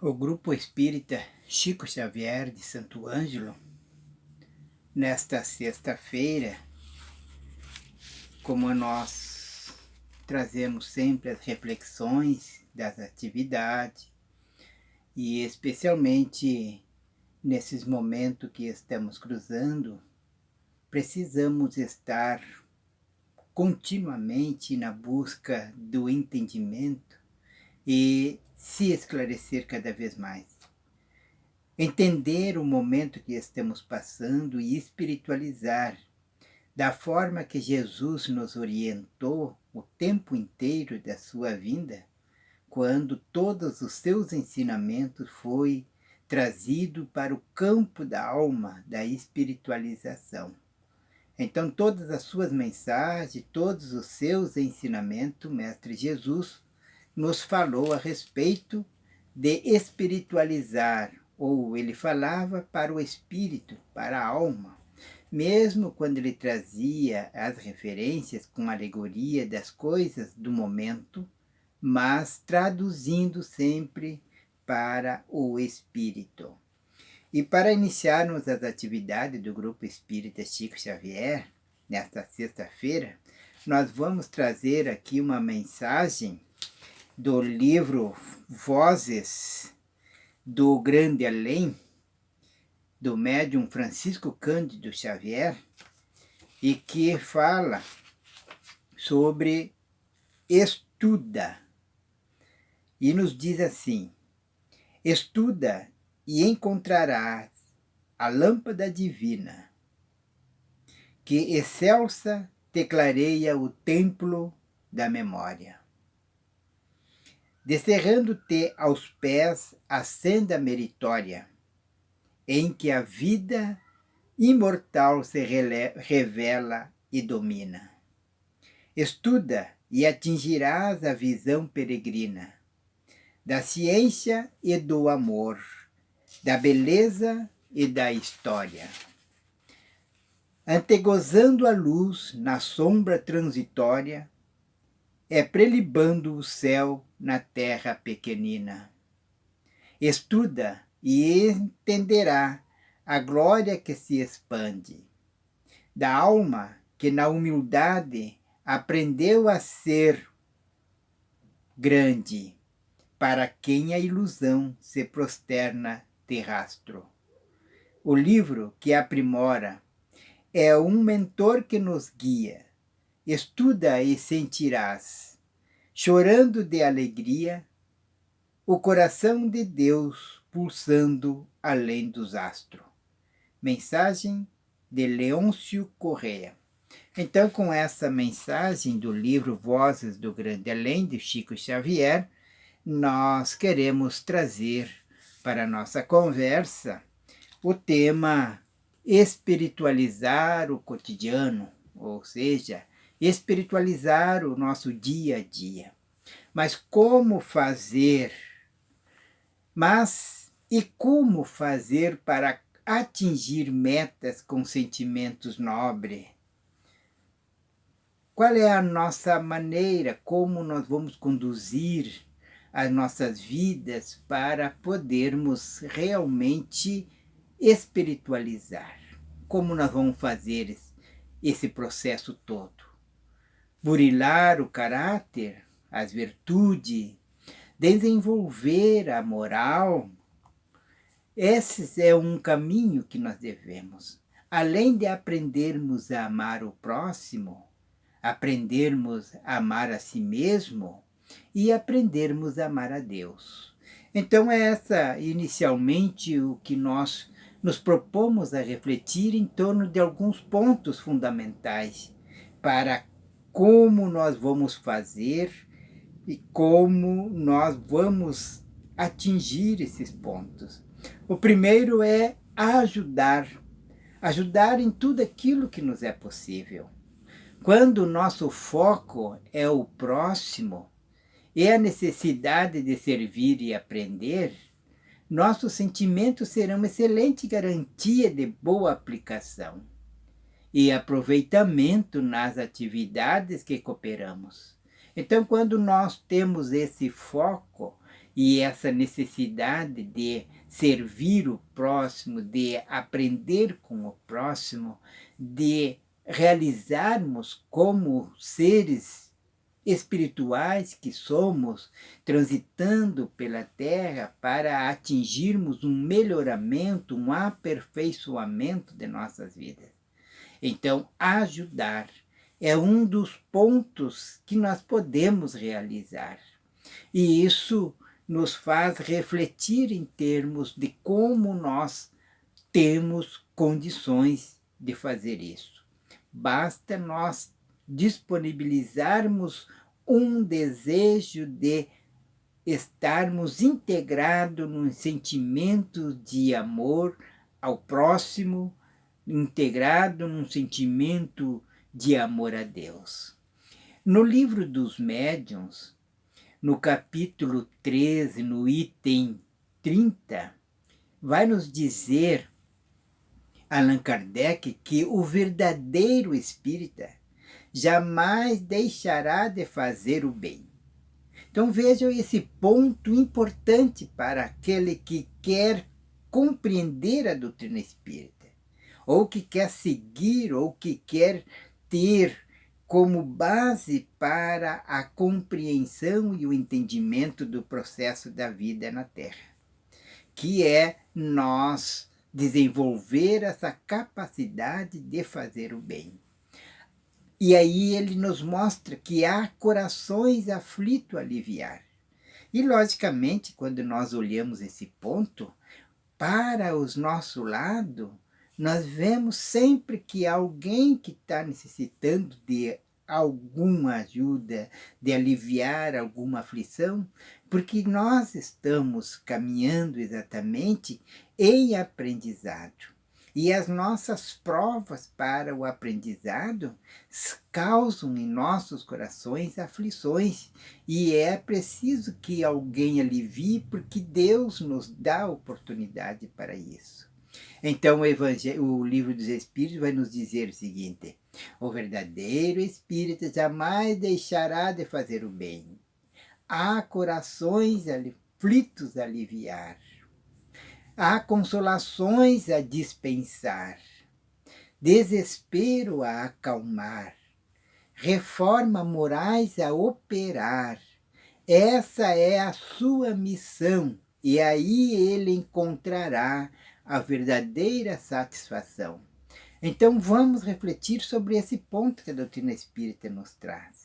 O Grupo Espírita Chico Xavier de Santo Ângelo, nesta sexta-feira, como nós trazemos sempre as reflexões das atividades, e especialmente nesses momentos que estamos cruzando, precisamos estar continuamente na busca do entendimento e se esclarecer cada vez mais. Entender o momento que estamos passando e espiritualizar da forma que Jesus nos orientou o tempo inteiro da sua vinda, quando todos os seus ensinamentos foi trazido para o campo da alma, da espiritualização. Então todas as suas mensagens, todos os seus ensinamentos, Mestre Jesus nos falou a respeito de espiritualizar, ou ele falava para o espírito, para a alma, mesmo quando ele trazia as referências com alegoria das coisas do momento, mas traduzindo sempre para o espírito. E para iniciarmos as atividades do Grupo Espírita Chico Xavier, nesta sexta-feira, nós vamos trazer aqui uma mensagem do livro Vozes do Grande Além, do médium Francisco Cândido Xavier, e que fala sobre estuda. E nos diz assim: estuda e encontrarás a lâmpada divina, que excelsa te clareia o templo da memória. Descerrando-te aos pés a senda meritória, em que a vida imortal se revela e domina. Estuda e atingirás a visão peregrina da ciência e do amor, da beleza e da história. Antegozando a luz na sombra transitória, é prelibando o céu na terra pequenina. Estuda e entenderá a glória que se expande, da alma que na humildade aprendeu a ser grande, para quem a ilusão se prosterna de rastro. O livro que aprimora é um mentor que nos guia. Estuda e sentirás, chorando de alegria, o coração de Deus pulsando além dos astros. Mensagem de Leôncio Corrêa. Então, com essa mensagem do livro Vozes do Grande Além, de Chico Xavier, nós queremos trazer para a nossa conversa o tema espiritualizar o cotidiano, ou seja, espiritualizar o nosso dia a dia. Mas como fazer? E como fazer para atingir metas com sentimentos nobres? Qual é a nossa maneira, como nós vamos conduzir as nossas vidas para podermos realmente espiritualizar? Como nós vamos fazer esse processo todo? Burilar o caráter, as virtudes, desenvolver a moral. Esse é um caminho que nós devemos. Além de aprendermos a amar o próximo, aprendermos a amar a si mesmo e aprendermos a amar a Deus. Então é essa inicialmente o que nós nos propomos a refletir em torno de alguns pontos fundamentais para como nós vamos fazer e como nós vamos atingir esses pontos. O primeiro é ajudar em tudo aquilo que nos é possível. Quando o nosso foco é o próximo e a necessidade de servir e aprender, nossos sentimentos serão uma excelente garantia de boa aplicação e aproveitamento nas atividades que cooperamos. Então, quando nós temos esse foco e essa necessidade de servir o próximo, de aprender com o próximo, de realizarmos como seres espirituais que somos, transitando pela Terra para atingirmos um melhoramento, um aperfeiçoamento de nossas vidas. Então, ajudar é um dos pontos que nós podemos realizar. E isso nos faz refletir em termos de como nós temos condições de fazer isso. Basta nós disponibilizarmos um desejo de estarmos integrados num sentimento de amor ao próximo, integrado num sentimento de amor a Deus. No livro dos médiuns, no capítulo 13, no item 30, vai nos dizer Allan Kardec que o verdadeiro espírita jamais deixará de fazer o bem. Então vejam esse ponto importante para aquele que quer compreender a doutrina espírita, ou que quer seguir, ou que quer ter como base para a compreensão e o entendimento do processo da vida na Terra, que é nós desenvolver essa capacidade de fazer o bem. E aí ele nos mostra que há corações aflitos a aliviar. E, logicamente, quando nós olhamos esse ponto, para o nosso lado, nós vemos sempre que alguém que está necessitando de alguma ajuda, de aliviar alguma aflição, porque nós estamos caminhando exatamente em aprendizado. E as nossas provas para o aprendizado causam em nossos corações aflições. E é preciso que alguém alivie, porque Deus nos dá oportunidade para isso. Então o livro dos Espíritos vai nos dizer o seguinte: o verdadeiro espírita jamais deixará de fazer o bem. Há corações aflitos a aliviar. Há consolações a dispensar, desespero a acalmar, reforma morais a operar. Essa é a sua missão, e aí ele encontrará a verdadeira satisfação. Então vamos refletir sobre esse ponto que a doutrina espírita nos traz.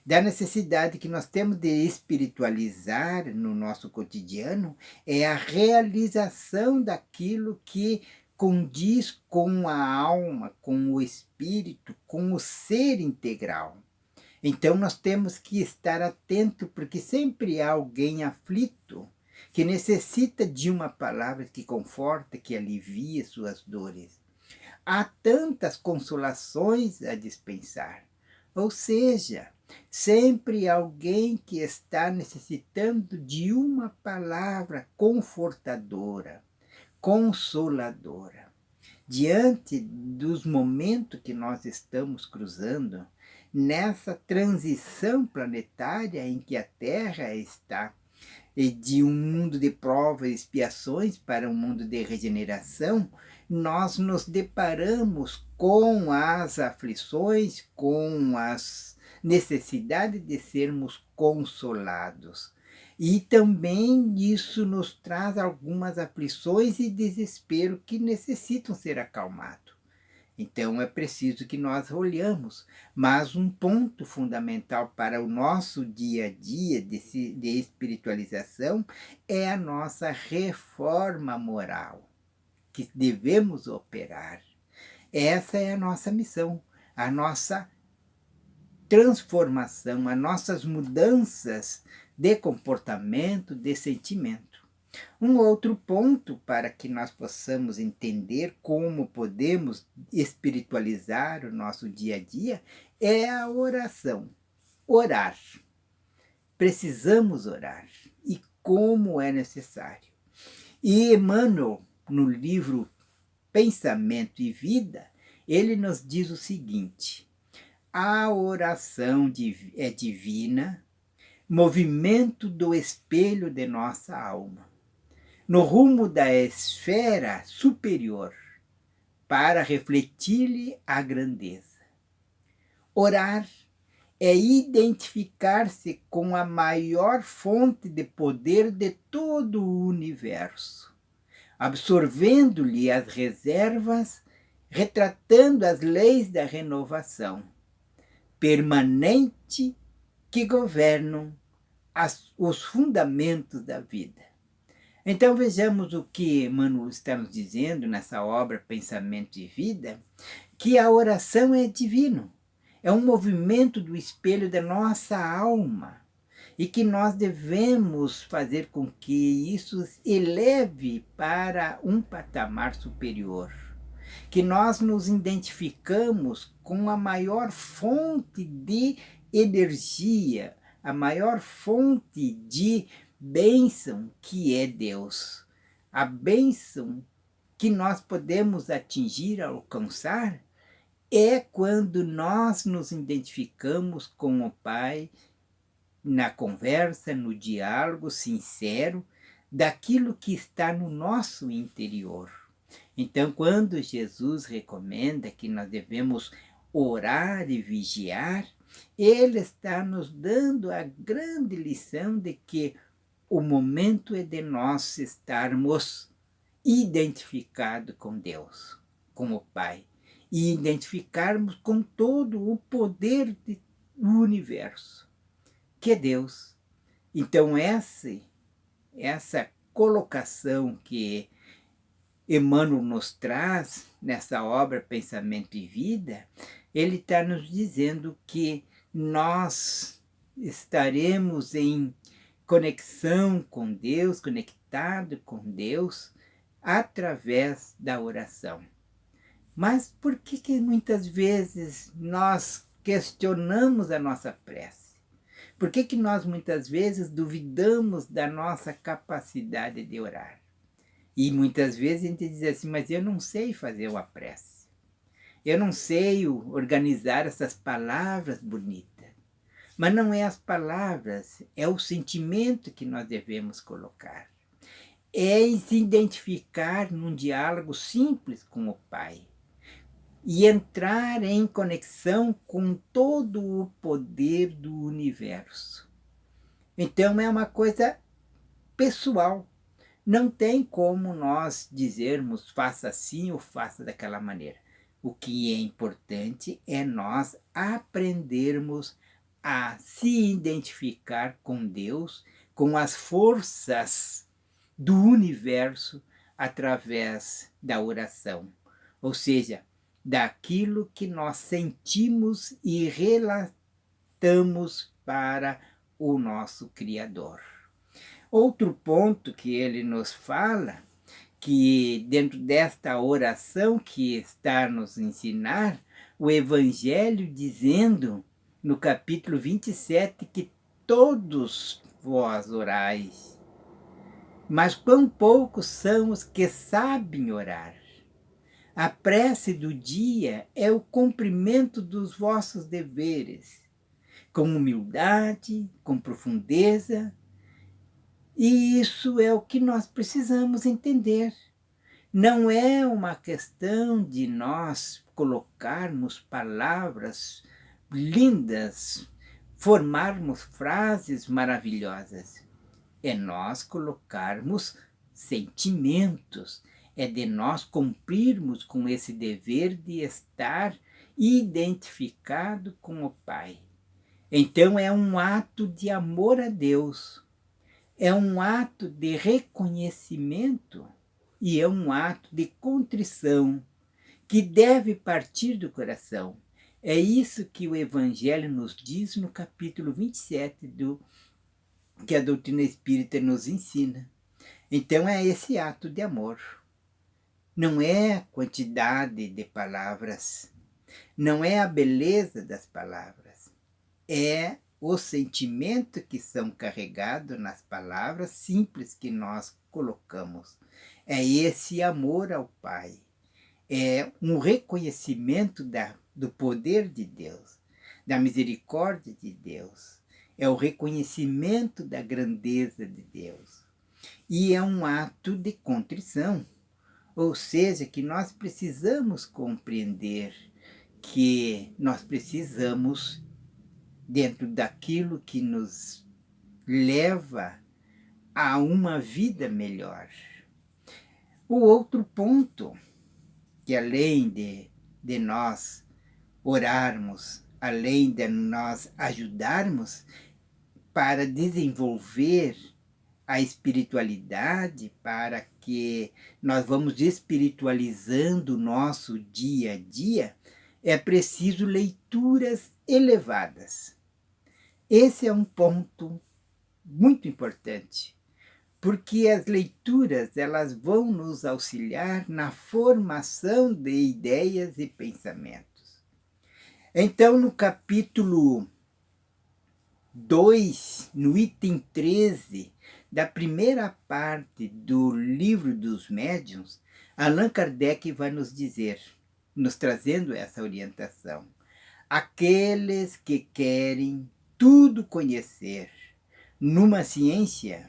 Da necessidade que nós temos de espiritualizar no nosso cotidiano, é a realização daquilo que condiz com a alma, com o espírito, com o ser integral. Então nós temos que estar atento, porque sempre há alguém aflito que necessita de uma palavra que conforta, que alivia suas dores. Há tantas consolações a dispensar. Ou seja, sempre alguém que está necessitando de uma palavra confortadora, consoladora. Diante dos momentos que nós estamos cruzando, nessa transição planetária em que a Terra está, de um mundo de provas e expiações para um mundo de regeneração, nós nos deparamos com as aflições, com as necessidades de sermos consolados. E também isso nos traz algumas aflições e desespero que necessitam ser acalmados. Então é preciso que nós olhamos, mas um ponto fundamental para o nosso dia a dia de espiritualização é a nossa reforma moral, que devemos operar. Essa é a nossa missão, a nossa transformação, as nossas mudanças de comportamento, de sentimento. Um outro ponto para que nós possamos entender como podemos espiritualizar o nosso dia a dia é a oração. Orar. Precisamos orar. E como é necessário. E Emmanuel, no livro Pensamento e Vida, ele nos diz o seguinte: a oração é divina, movimento do espelho de nossa alma, no rumo da esfera superior, para refletir-lhe a grandeza. Orar é identificar-se com a maior fonte de poder de todo o universo, absorvendo-lhe as reservas, retratando as leis da renovação permanente que governam os fundamentos da vida. Então vejamos o que Emmanuel está nos dizendo nessa obra Pensamento e Vida, que a oração é divino, é um movimento do espelho da nossa alma, e que nós devemos fazer com que isso eleve para um patamar superior. Que nós nos identificamos com a maior fonte de energia, a maior fonte de bênção que é Deus. A bênção que nós podemos atingir, alcançar, é quando nós nos identificamos com o Pai na conversa, no diálogo sincero daquilo que está no nosso interior. Então, quando Jesus recomenda que nós devemos orar e vigiar, ele está nos dando a grande lição de que o momento é de nós estarmos identificados com Deus, com o Pai, e identificarmos com todo o poder do universo, que é Deus. Então, essa colocação que Emmanuel nos traz nessa obra Pensamento e Vida, ele está nos dizendo que nós estaremos em conexão com Deus, conectado com Deus, através da oração. Mas por que muitas vezes nós questionamos a nossa prece? Por que nós muitas vezes duvidamos da nossa capacidade de orar? E muitas vezes a gente diz assim, mas eu não sei fazer uma prece. Eu não sei organizar essas palavras bonitas. Mas não é as palavras, é o sentimento que nós devemos colocar. É se identificar num diálogo simples com o Pai. E entrar em conexão com todo o poder do universo. Então é uma coisa pessoal. Não tem como nós dizermos faça assim ou faça daquela maneira. O que é importante é nós aprendermos a se identificar com Deus, com as forças do universo através da oração. Ou seja, daquilo que nós sentimos e relatamos para o nosso Criador. Outro ponto que ele nos fala, que dentro desta oração que está a nos ensinar, o Evangelho dizendo, no capítulo 27, que todos vós orais, mas quão poucos são os que sabem orar. A prece do dia é o cumprimento dos vossos deveres, com humildade, com profundeza, e isso é o que nós precisamos entender. Não é uma questão de nós colocarmos palavras lindas, formarmos frases maravilhosas. É nós colocarmos sentimentos, é de nós cumprirmos com esse dever de estar identificado com o Pai. Então é um ato de amor a Deus, é um ato de reconhecimento e é um ato de contrição que deve partir do coração. É isso que o Evangelho nos diz no capítulo 27 que a doutrina espírita nos ensina. Então é esse ato de amor. Não é a quantidade de palavras, não é a beleza das palavras, é o sentimento que são carregados nas palavras simples que nós colocamos. É esse amor ao Pai, é um reconhecimento do poder de Deus, da misericórdia de Deus. é o reconhecimento da grandeza de Deus. E é um ato de contrição, ou seja, que nós precisamos compreender que nós precisamos, dentro daquilo que nos leva a uma vida melhor. O outro ponto, que além de nós orarmos, além de nós ajudarmos para desenvolver a espiritualidade, para que nós vamos espiritualizando o nosso dia a dia, é preciso leituras elevadas. Esse é um ponto muito importante, porque as leituras elas vão nos auxiliar na formação de ideias e pensamentos. Então, no capítulo 2, no item 13, da primeira parte do Livro dos Médiuns, Allan Kardec vai nos dizer, nos trazendo essa orientação: aqueles que querem tudo conhecer numa ciência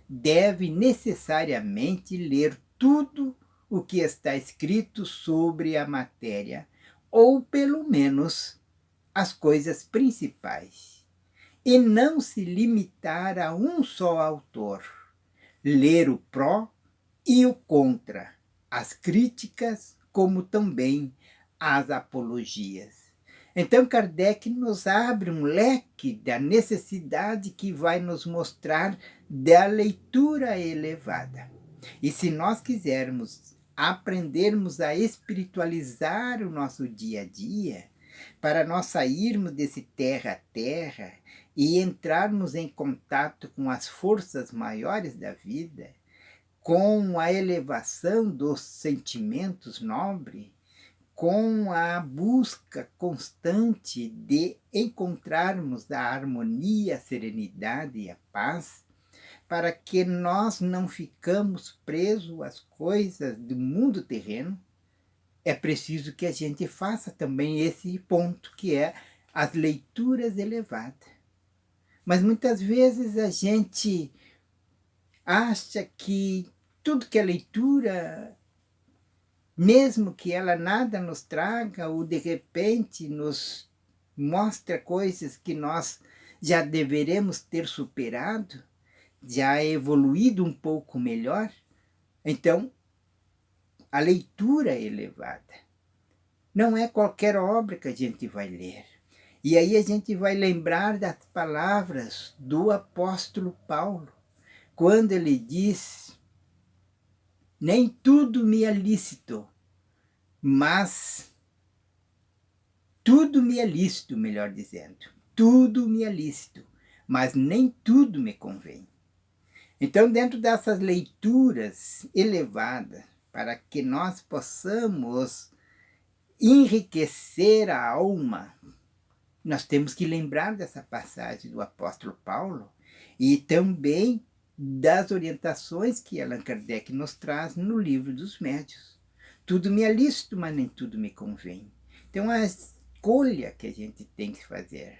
devem necessariamente ler tudo o que está escrito sobre a matéria, ou pelo menos as coisas principais, e não se limitar a um só autor, ler o pró e o contra, as críticas, como também as apologias. Então, Kardec nos abre um leque da necessidade que vai nos mostrar da leitura elevada. E se nós quisermos aprendermos a espiritualizar o nosso dia a dia, para nós sairmos desse terra a terra e entrarmos em contato com as forças maiores da vida, com a elevação dos sentimentos nobres, com a busca constante de encontrarmos a harmonia, a serenidade e a paz, para que nós não ficamos presos às coisas do mundo terreno, é preciso que a gente faça também esse ponto, que é as leituras elevadas. Mas muitas vezes a gente acha que tudo que é leitura, mesmo que ela nada nos traga, ou de repente nos mostra coisas que nós já deveremos ter superado, já evoluído um pouco melhor, então a leitura é elevada. Não é qualquer obra que a gente vai ler. E aí a gente vai lembrar das palavras do apóstolo Paulo, quando ele diz: nem tudo me é lícito, mas tudo me é lícito, melhor dizendo. Tudo me é lícito, mas nem tudo me convém. Então, dentro dessas leituras elevadas, para que nós possamos enriquecer a alma, nós temos que lembrar dessa passagem do apóstolo Paulo e também das orientações que Allan Kardec nos traz no Livro dos Médiuns. Tudo me é lícito, mas nem tudo me convém. Então, a escolha que a gente tem que fazer,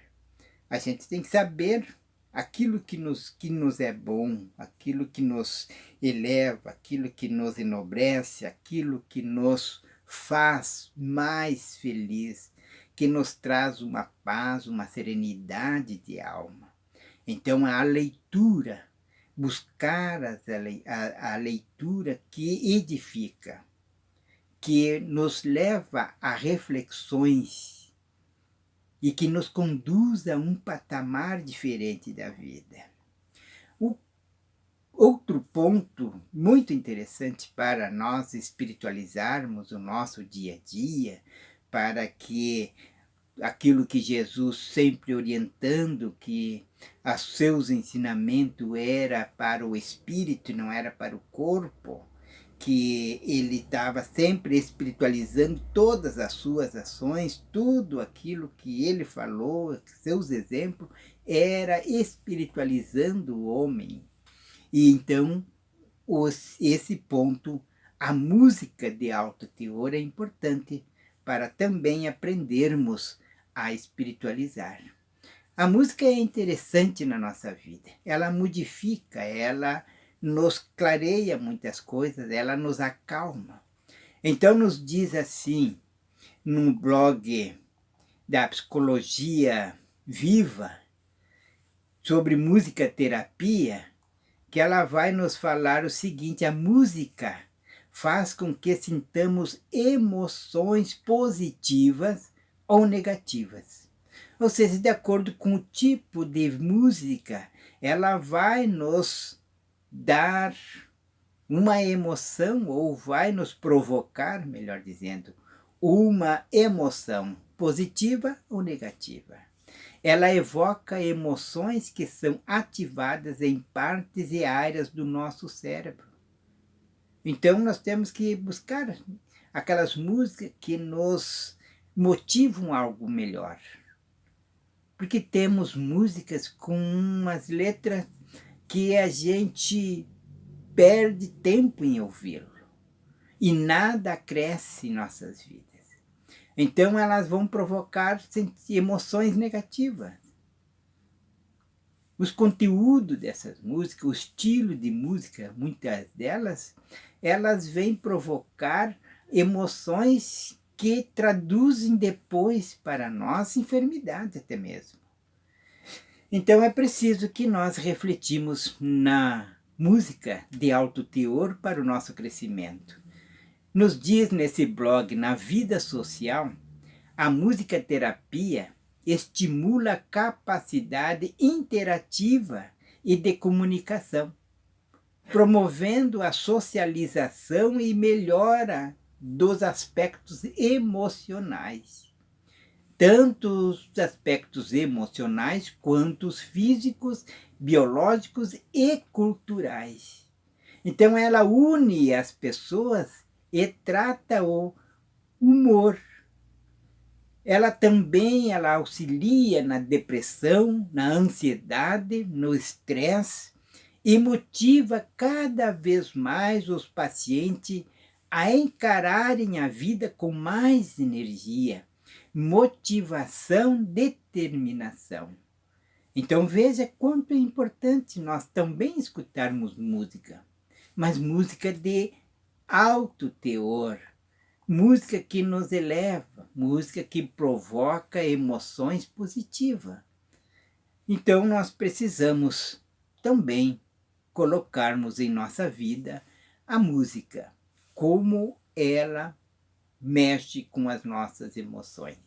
a gente tem que saber aquilo que nos é bom, aquilo que nos eleva, aquilo que nos enobrece, aquilo que nos faz mais feliz, que nos traz uma paz, uma serenidade de alma. Então, a leitura, buscar a leitura que edifica, que nos leva a reflexões e que nos conduz a um patamar diferente da vida. O outro ponto muito interessante para nós espiritualizarmos o nosso dia a dia, para que aquilo que Jesus sempre orientando, que os seus ensinamentos era para o espírito e não era para o corpo, que ele estava sempre espiritualizando todas as suas ações, tudo aquilo que ele falou, seus exemplos, era espiritualizando o homem. E então, esse ponto, a música de alto teor é importante para também aprendermos a espiritualizar. A música é interessante na nossa vida. Ela modifica, ela nos clareia muitas coisas, ela nos acalma. Então nos diz assim, num blog da Psicologia Viva, sobre música terapia, que ela vai nos falar o seguinte: a música faz com que sintamos emoções positivas ou negativas. Ou seja, de acordo com o tipo de música, ela vai nos dar uma emoção, ou vai nos provocar, melhor dizendo, uma emoção positiva ou negativa. Ela evoca emoções que são ativadas em partes e áreas do nosso cérebro. Então nós temos que buscar aquelas músicas que nos motivam a algo melhor. Porque temos músicas com umas letras que a gente perde tempo em ouvi-lo. E nada cresce em nossas vidas. Então elas vão provocar emoções negativas. Os conteúdos dessas músicas, o estilo de música, muitas delas, elas vêm provocar emoções que traduzem depois para nós enfermidades até mesmo. Então é preciso que nós refletimos na música de alto teor para o nosso crescimento. Nos diz nesse blog, na vida social, a música terapia estimula a capacidade interativa e de comunicação, promovendo a socialização e melhora dos aspectos emocionais, tanto os aspectos emocionais quanto os físicos, biológicos e culturais. Então ela une as pessoas e trata o humor. Ela também auxilia na depressão, na ansiedade, no estresse e motiva cada vez mais os pacientes a encararem a vida com mais energia, motivação, determinação. Então veja quanto é importante nós também escutarmos música, mas música de alto teor, música que nos eleva, música que provoca emoções positivas. Então nós precisamos também colocarmos em nossa vida a música, como ela mexe com as nossas emoções.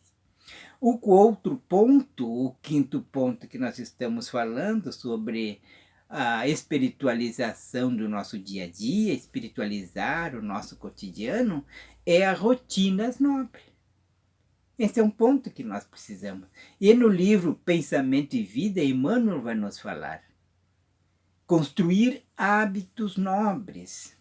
O outro ponto, o quinto ponto que nós estamos falando sobre a espiritualização do nosso dia a dia, espiritualizar o nosso cotidiano, é a rotinas nobres. Esse é um ponto que nós precisamos. E no livro Pensamento e Vida, Emmanuel vai nos falar. Construir hábitos nobres.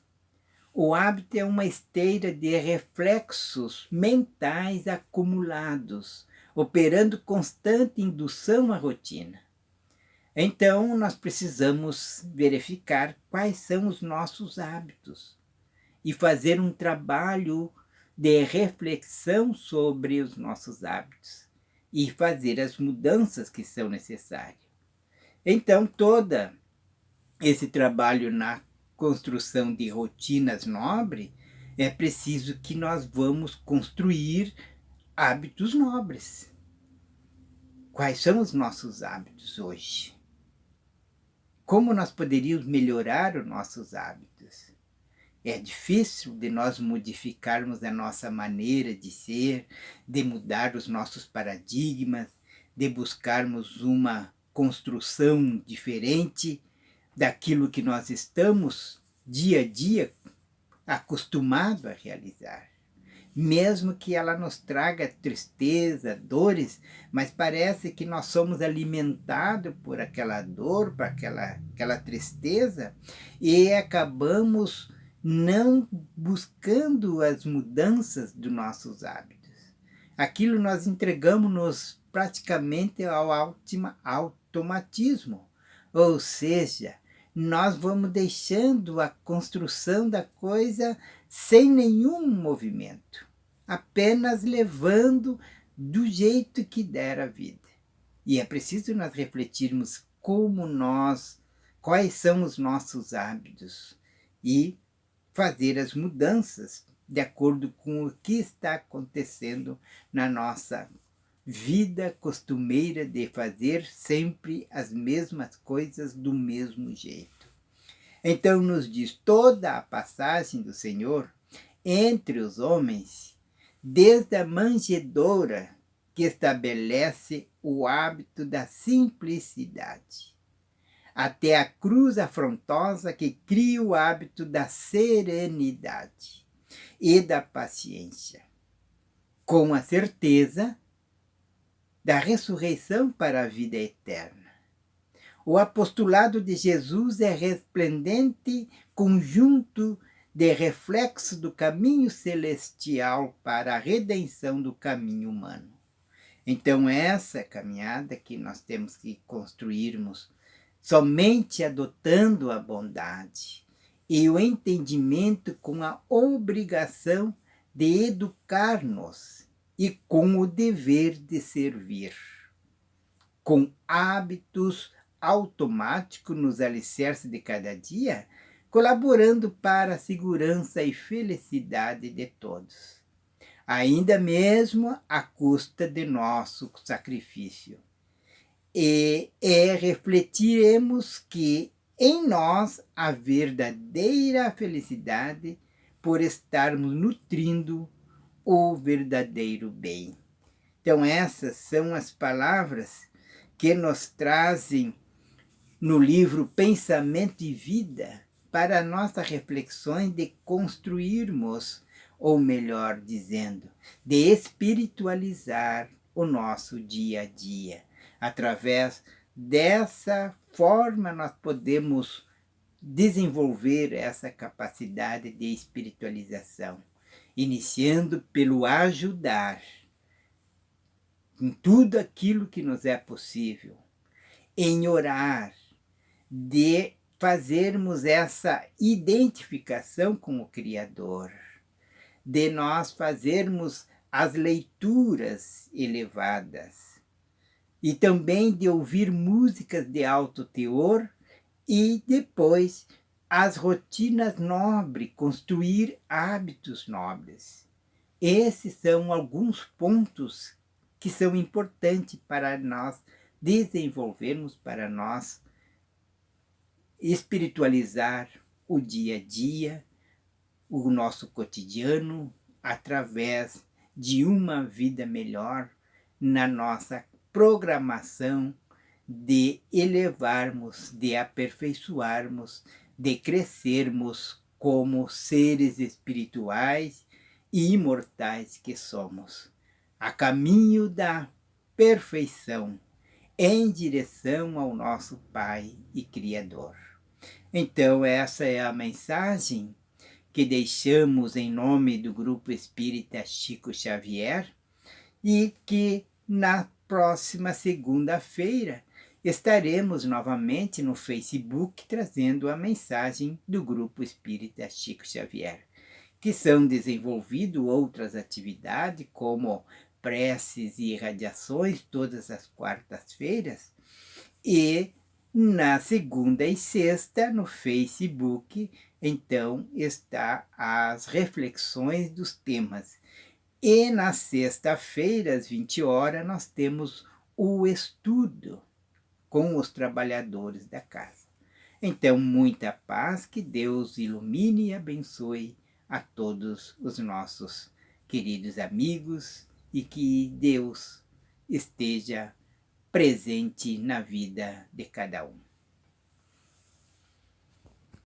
O hábito é uma esteira de reflexos mentais acumulados, operando constante indução à rotina. Então, nós precisamos verificar quais são os nossos hábitos e fazer um trabalho de reflexão sobre os nossos hábitos e fazer as mudanças que são necessárias. Então, todo esse trabalho na construção de rotinas nobres, é preciso que nós vamos construir hábitos nobres. Quais são os nossos hábitos hoje? Como nós poderíamos melhorar os nossos hábitos? É difícil de nós modificarmos a nossa maneira de ser, de mudar os nossos paradigmas, de buscarmos uma construção diferente daquilo que nós estamos dia a dia acostumados a realizar. Mesmo que ela nos traga tristeza, dores, mas parece que nós somos alimentados por aquela dor, por aquela tristeza, e acabamos não buscando as mudanças dos nossos hábitos. Aquilo nós entregamos-nos praticamente ao automatismo, ou seja, nós vamos deixando a construção da coisa sem nenhum movimento, apenas levando do jeito que der a vida. E é preciso nós refletirmos quais são os nossos hábitos e fazer as mudanças de acordo com o que está acontecendo na nossa vida costumeira de fazer sempre as mesmas coisas do mesmo jeito. Então nos diz toda a passagem do Senhor entre os homens, desde a manjedoura que estabelece o hábito da simplicidade, até a cruz afrontosa que cria o hábito da serenidade e da paciência, com a certeza da ressurreição para a vida eterna. O apostolado de Jesus é resplendente conjunto de reflexo do caminho celestial para a redenção do caminho humano. Então, essa caminhada que nós temos que construirmos somente adotando a bondade e o entendimento com a obrigação de educar-nos e com o dever de servir, com hábitos automáticos nos alicerces de cada dia, colaborando para a segurança e felicidade de todos, ainda mesmo à custa de nosso sacrifício. E refletiremos que em nós a verdadeira felicidade por estarmos nutrindo o verdadeiro bem. Então essas são as palavras que nos trazem no livro Pensamento e Vida para nossas reflexões de construirmos, ou melhor dizendo, de espiritualizar o nosso dia a dia. Através dessa forma nós podemos desenvolver essa capacidade de espiritualização, iniciando pelo ajudar em tudo aquilo que nos é possível, em orar, de fazermos essa identificação com o Criador, de nós fazermos as leituras elevadas e também de ouvir músicas de alto teor e depois as rotinas nobres, construir hábitos nobres. Esses são alguns pontos que são importantes para nós desenvolvermos, para nós espiritualizar o dia a dia, o nosso cotidiano, através de uma vida melhor na nossa programação de elevarmos, de aperfeiçoarmos, de crescermos como seres espirituais e imortais que somos, a caminho da perfeição, em direção ao nosso Pai e Criador. Então, essa é a mensagem que deixamos em nome do Grupo Espírita Chico Xavier e que na próxima segunda-feira estaremos novamente no Facebook trazendo a mensagem do Grupo Espírita Chico Xavier, que são desenvolvidas outras atividades como preces e irradiações todas as quartas-feiras, e na segunda e sexta no Facebook então está as reflexões dos temas. E na sexta-feira, às 20 horas, nós temos o estudo com os trabalhadores da casa. Então, muita paz, que Deus ilumine e abençoe a todos os nossos queridos amigos e que Deus esteja presente na vida de cada um.